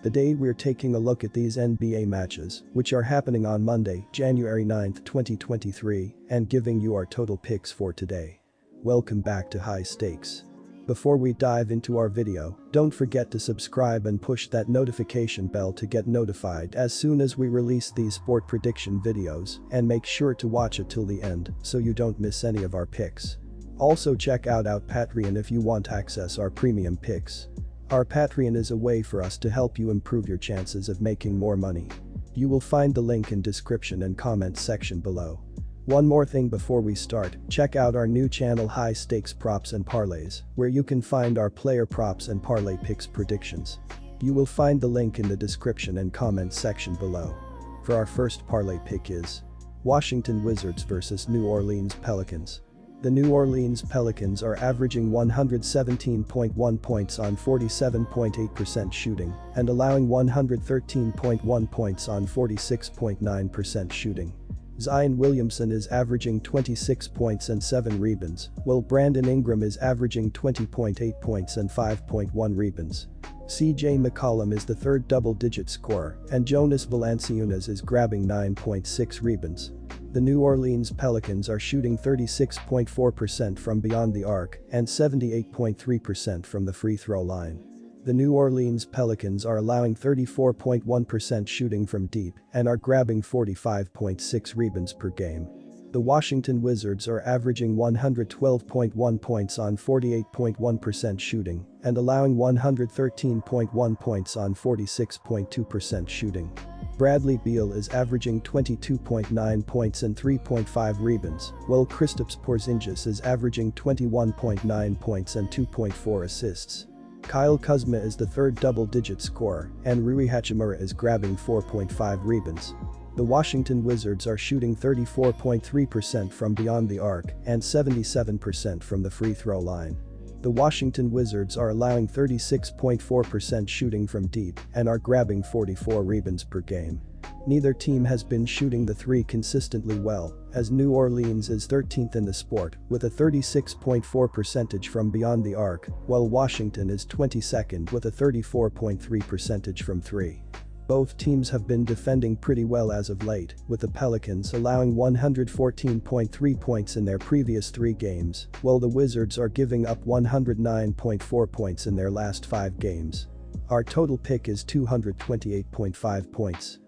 Today we're taking a look at these NBA matches, which are happening on Monday, January 9th, 2023, and giving you our total picks for today. Welcome back to High Stakes. Before we dive into our video, don't forget to subscribe and push that notification bell to get notified as soon as we release these sport prediction videos, and make sure to watch it till the end so you don't miss any of our picks. Also check out our Patreon if you want to access our premium picks. Our Patreon is a way for us to help you improve your chances of making more money. You will find the link in description and comment section below. One more thing before we start, check out our new channel High Stakes Props and Parlays, where you can find our player props and parlay picks predictions. You will find the link in the description and comment section below. For our first parlay pick is Washington Wizards vs New Orleans Pelicans. The New Orleans Pelicans are averaging 117.1 points on 47.8% shooting and allowing 113.1 points on 46.9% shooting. Zion Williamson is averaging 26 points and 7 rebounds, while Brandon Ingram is averaging 20.8 points and 5.1 rebounds. CJ McCollum is the third double-digit scorer, and Jonas Valanciunas is grabbing 9.6 rebounds. The New Orleans Pelicans are shooting 36.4% from beyond the arc and 78.3% from the free throw line. The New Orleans Pelicans are allowing 34.1% shooting from deep and are grabbing 45.6 rebounds per game. The Washington Wizards are averaging 112.1 points on 48.1% shooting and allowing 113.1 points on 46.2% shooting. Bradley Beal is averaging 22.9 points and 3.5 rebounds, while Kristaps Porzingis is averaging 21.9 points and 2.4 assists. Kyle Kuzma is the third double-digit scorer, and Rui Hachimura is grabbing 4.5 rebounds. The Washington Wizards are shooting 34.3% from beyond the arc and 77% from the free throw line. The Washington Wizards are allowing 36.4% shooting from deep and are grabbing 44 rebounds per game. Neither team has been shooting the three consistently well, as New Orleans is 13th in the sport with a 36.4% from beyond the arc, while Washington is 22nd with a 34.3% from three. Both teams have been defending pretty well as of late, with the Pelicans allowing 114.3 points in their previous 3 games, while the Wizards are giving up 109.4 points in their last 5 games. Our total pick is 228.5 points.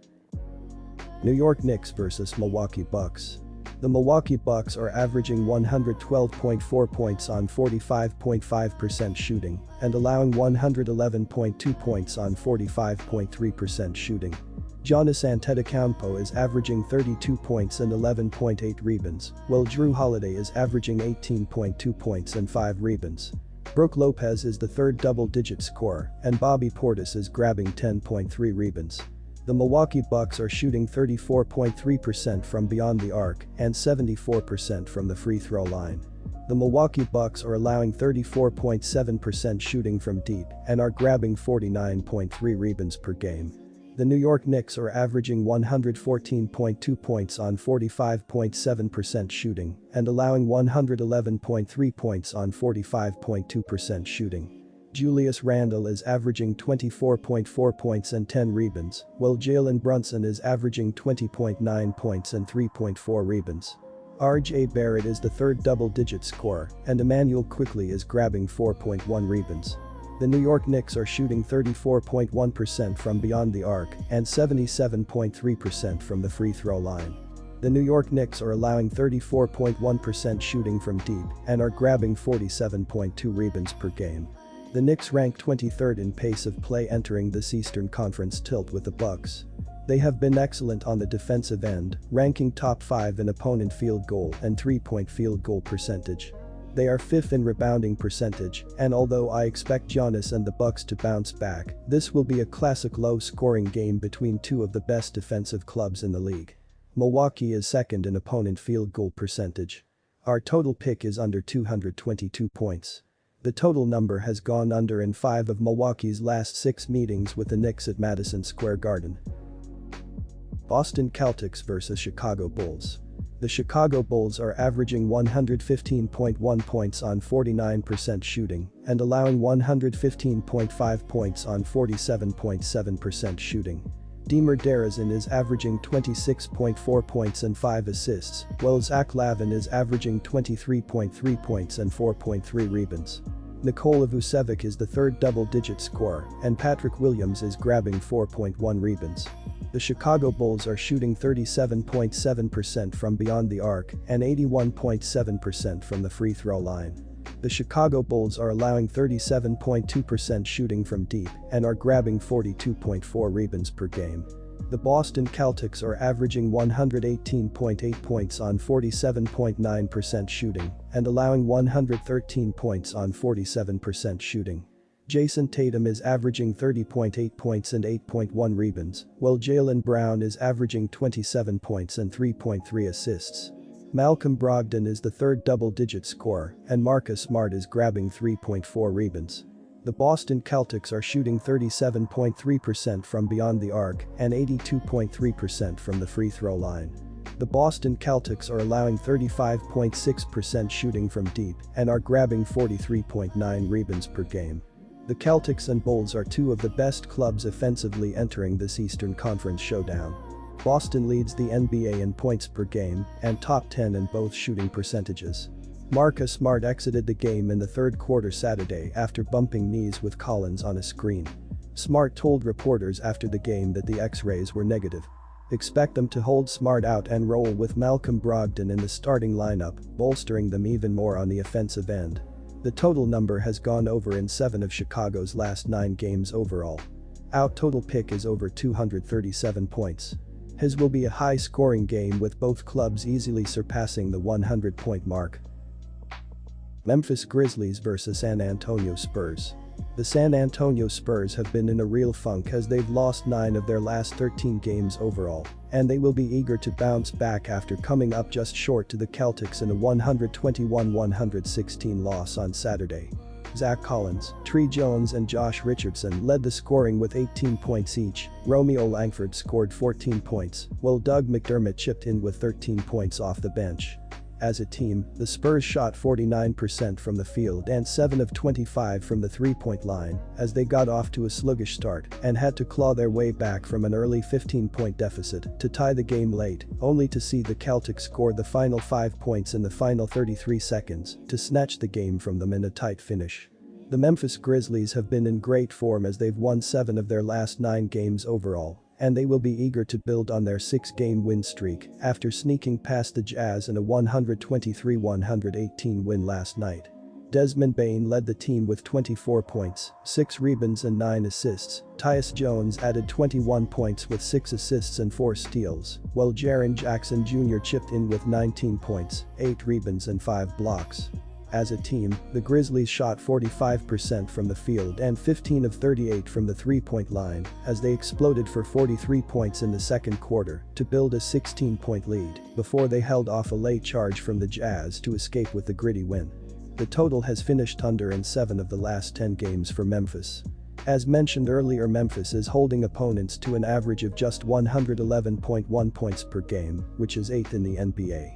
New York Knicks vs Milwaukee Bucks. The Milwaukee Bucks are averaging 112.4 points on 45.5% shooting and allowing 111.2 points on 45.3% shooting. Giannis Antetokounmpo is averaging 32 points and 11.8 rebounds, while Jrue Holiday is averaging 18.2 points and 5 rebounds. Brook Lopez is the third double-digit scorer, and Bobby Portis is grabbing 10.3 rebounds. The Milwaukee Bucks are shooting 34.3% from beyond the arc and 74% from the free throw line. The Milwaukee Bucks are allowing 34.7% shooting from deep and are grabbing 49.3 rebounds per game. The New York Knicks are averaging 114.2 points on 45.7% shooting and allowing 111.3 points on 45.2% shooting. Julius Randle is averaging 24.4 points and 10 rebounds, while Jalen Brunson is averaging 20.9 points and 3.4 rebounds. R.J. Barrett is the third double-digit scorer, and Emmanuel Quickley is grabbing 4.1 rebounds. The New York Knicks are shooting 34.1% from beyond the arc and 77.3% from the free throw line. The New York Knicks are allowing 34.1% shooting from deep and are grabbing 47.2 rebounds per game. The Knicks rank 23rd in pace of play entering this Eastern Conference tilt with the Bucks. They have been excellent on the defensive end, ranking top 5 in opponent field goal and 3-point field goal percentage. They are 5th in rebounding percentage, and although I expect Giannis and the Bucks to bounce back, this will be a classic low-scoring game between two of the best defensive clubs in the league. Milwaukee is 2nd in opponent field goal percentage. Our total pick is under 222 points. The total number has gone under in 5 of Milwaukee's last 6 meetings with the Knicks at Madison Square Garden. Boston Celtics vs Chicago Bulls. The Chicago Bulls are averaging 115.1 points on 49% shooting and allowing 115.5 points on 47.7% shooting. Demer DeRozan is averaging 26.4 points and 5 assists, while Zach LaVine is averaging 23.3 points and 4.3 rebounds. Nikola Vucevic is the third double-digit scorer, and Patrick Williams is grabbing 4.1 rebounds. The Chicago Bulls are shooting 37.7% from beyond the arc and 81.7% from the free throw line. The Chicago Bulls are allowing 37.2% shooting from deep and are grabbing 42.4 rebounds per game. The Boston Celtics are averaging 118.8 points on 47.9% shooting and allowing 113 points on 47% shooting. Jason Tatum is averaging 30.8 points and 8.1 rebounds, while Jaylen Brown is averaging 27 points and 3.3 assists. Malcolm Brogdon is the third double-digit scorer, and Marcus Smart is grabbing 3.4 rebounds. The Boston Celtics are shooting 37.3% from beyond the arc and 82.3% from the free throw line. The Boston Celtics are allowing 35.6% shooting from deep and are grabbing 43.9 rebounds per game. The Celtics and Bulls are two of the best clubs offensively entering this Eastern Conference showdown. Boston leads the NBA in points per game and top 10 in both shooting percentages. Marcus Smart exited the game in the third quarter Saturday after bumping knees with Collins on a screen. Smart told reporters after the game that the X-rays were negative. Expect them to hold Smart out and roll with Malcolm Brogdon in the starting lineup, bolstering them even more on the offensive end. The total number has gone over in 7 of Chicago's last 9 games overall. Our total pick is over 237 points. His will be a high-scoring game with both clubs easily surpassing the 100-point mark. Memphis Grizzlies vs San Antonio Spurs. The San Antonio Spurs have been in a real funk as they've lost 9 of their last 13 games overall, and they will be eager to bounce back after coming up just short to the Celtics in a 121-116 loss on Saturday. Zach Collins, Tre Jones and Josh Richardson led the scoring with 18 points each. Romeo Langford scored 14 points, while Doug McDermott chipped in with 13 points off the bench. As a team, the Spurs shot 49% from the field and 7 of 25 from the three-point line as they got off to a sluggish start and had to claw their way back from an early 15-point deficit to tie the game late, only to see the Celtics score the final 5 points in the final 33 seconds to snatch the game from them in a tight finish. The Memphis Grizzlies have been in great form as they've won 7 of their last 9 games overall, and they will be eager to build on their 6-game win streak after sneaking past the Jazz in a 123-118 win last night. Desmond Bane led the team with 24 points, 6 rebounds and 9 assists. Tyus Jones added 21 points with 6 assists and 4 steals, while Jaren Jackson Jr. chipped in with 19 points, 8 rebounds and 5 blocks. As a team, the Grizzlies shot 45% from the field and 15 of 38 from the three-point line as they exploded for 43 points in the second quarter to build a 16-point lead before they held off a late charge from the Jazz to escape with the gritty win. The total has finished under in 7 of the last 10 games for Memphis. As mentioned earlier, Memphis is holding opponents to an average of just 111.1 points per game, which is 8th in the NBA.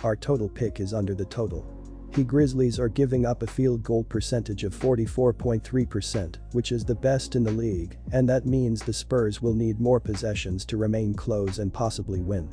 Our total pick is under the total. The Grizzlies are giving up a field goal percentage of 44.3%, which is the best in the league, and that means the Spurs will need more possessions to remain close and possibly win.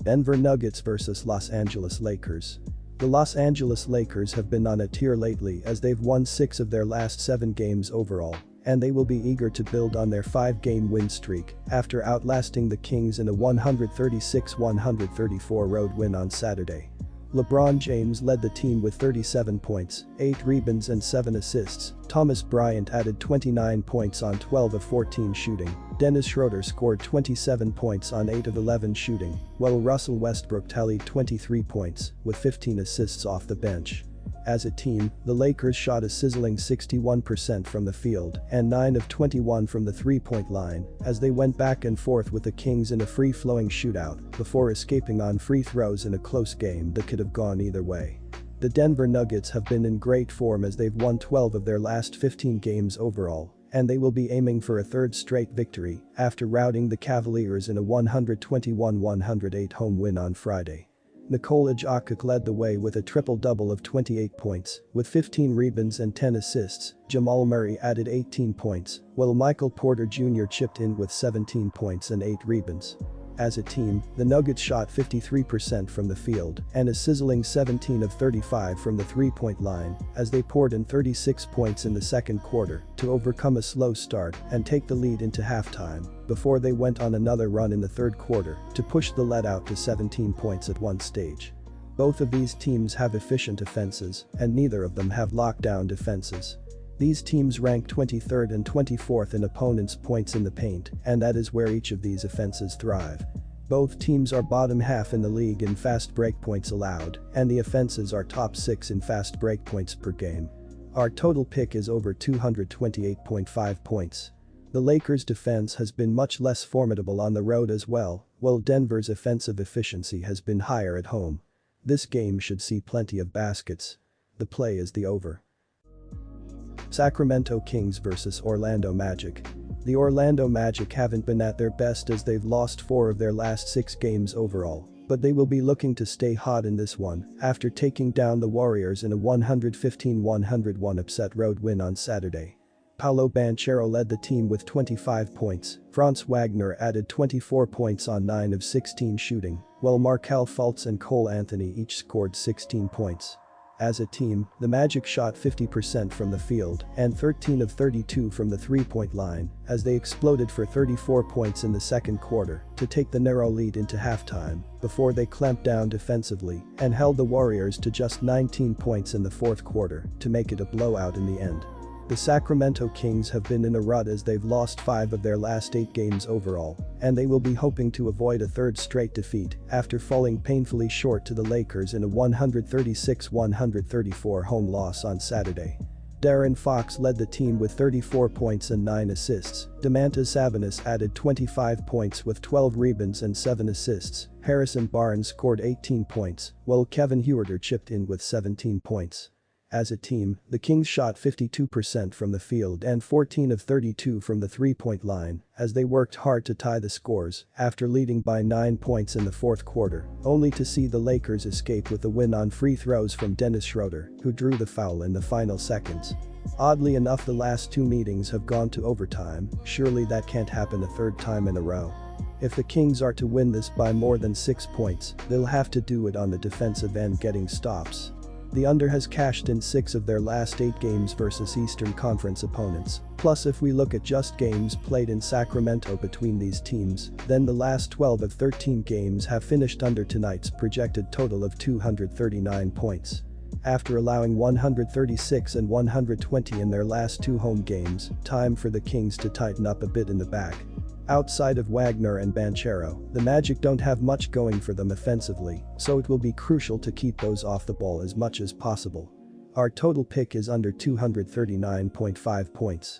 Denver Nuggets vs Los Angeles Lakers. The Los Angeles Lakers have been on a tear lately as they've won 6 of their last 7 games overall, and they will be eager to build on their 5-game win streak after outlasting the Kings in a 136-134 road win on Saturday. LeBron James led the team with 37 points, 8 rebounds and 7 assists. Thomas Bryant added 29 points on 12 of 14 shooting. Dennis Schroeder scored 27 points on 8 of 11 shooting, while Russell Westbrook tallied 23 points with 15 assists off the bench. As a team, the Lakers shot a sizzling 61% from the field and 9 of 21 from the three-point line as they went back and forth with the Kings in a free-flowing shootout before escaping on free throws in a close game that could have gone either way. The Denver Nuggets have been in great form as they've won 12 of their last 15 games overall and they will be aiming for a third straight victory after routing the Cavaliers in a 121-108 home win on Friday. Nikola Jokic led the way with a triple-double of 28 points, with 15 rebounds and 10 assists. Jamal Murray added 18 points, while Michael Porter Jr. chipped in with 17 points and 8 rebounds. As a team, the Nuggets shot 53% from the field and a sizzling 17 of 35 from the three-point line as they poured in 36 points in the second quarter to overcome a slow start and take the lead into halftime before they went on another run in the third quarter to push the lead out to 17 points at one stage. Both of these teams have efficient offenses and neither of them have lockdown defenses. These teams rank 23rd and 24th in opponents' points in the paint, and that is where each of these offenses thrive. Both teams are bottom half in the league in fast break points allowed, and the offenses are top 6 in fast break points per game. Our total pick is over 228.5 points. The Lakers' defense has been much less formidable on the road as well, while Denver's offensive efficiency has been higher at home. This game should see plenty of baskets. The play is the over. Sacramento Kings vs Orlando Magic. The Orlando Magic haven't been at their best as they've lost 4 of their last 6 games overall, but they will be looking to stay hot in this one after taking down the Warriors in a 115-101 upset road win on Saturday. Paolo Banchero led the team with 25 points, Franz Wagner added 24 points on 9 of 16 shooting, while Markelle Fultz and Cole Anthony each scored 16 points. As a team, the Magic shot 50% from the field and 13 of 32 from the three-point line as they exploded for 34 points in the second quarter to take the narrow lead into halftime before they clamped down defensively and held the Warriors to just 19 points in the fourth quarter to make it a blowout in the end. The Sacramento Kings have been in a rut as they've lost 5 of their last 8 games overall, and they will be hoping to avoid a third straight defeat after falling painfully short to the Lakers in a 136-134 home loss on Saturday. De'Aaron Fox led the team with 34 points and 9 assists. Domantas Sabonis added 25 points with 12 rebounds and 7 assists. Harrison Barnes scored 18 points, while Kevin Huerter chipped in with 17 points. As a team, the Kings shot 52% from the field and 14 of 32 from the three-point line as they worked hard to tie the scores after leading by 9 points in the fourth quarter, only to see the Lakers escape with the win on free throws from Dennis Schroeder, who drew the foul in the final seconds. Oddly enough, the last 2 meetings have gone to overtime. Surely that can't happen a third time in a row. If the Kings are to win this by more than 6 points, they'll have to do it on the defensive end, getting stops. The under has cashed in 6 of their last 8 games versus Eastern Conference opponents. Plus, if we look at just games played in Sacramento between these teams, then the last 12 of 13 games have finished under tonight's projected total of 239 points. After allowing 136 and 120 in their last 2 home games, time for the Kings to tighten up a bit in the back. Outside of Wagner and Banchero, the Magic don't have much going for them offensively, so it will be crucial to keep those off the ball as much as possible. Our total pick is under 239.5 points.